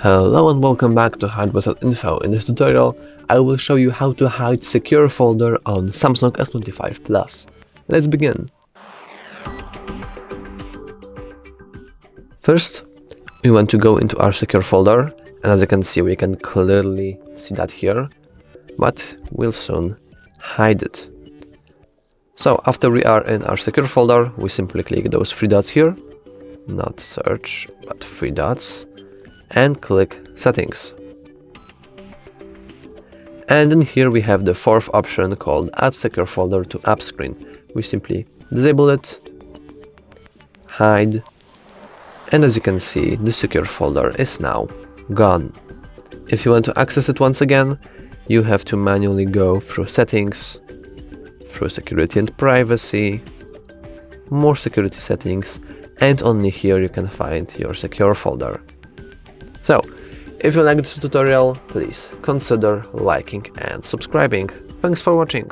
Hello and welcome back to HardReset.Info. In this tutorial, I will show you how to hide secure folder on Samsung S25 Plus. Let's begin. First, we want to go into our secure folder, and as you can see, we can clearly see that here, but we'll soon hide it. So after we are in our secure folder, we simply click those three dots here, not search, but three dots, and click settings. And in here we have the fourth option called add secure folder to app screen. We simply disable it, hide, and as you can see, the secure folder is now gone. If you want to access it once again, you have to manually go through settings, through security and privacy, more security settings, and only here you can find your secure folder. So, if you liked this tutorial, please consider liking and subscribing. Thanks for watching.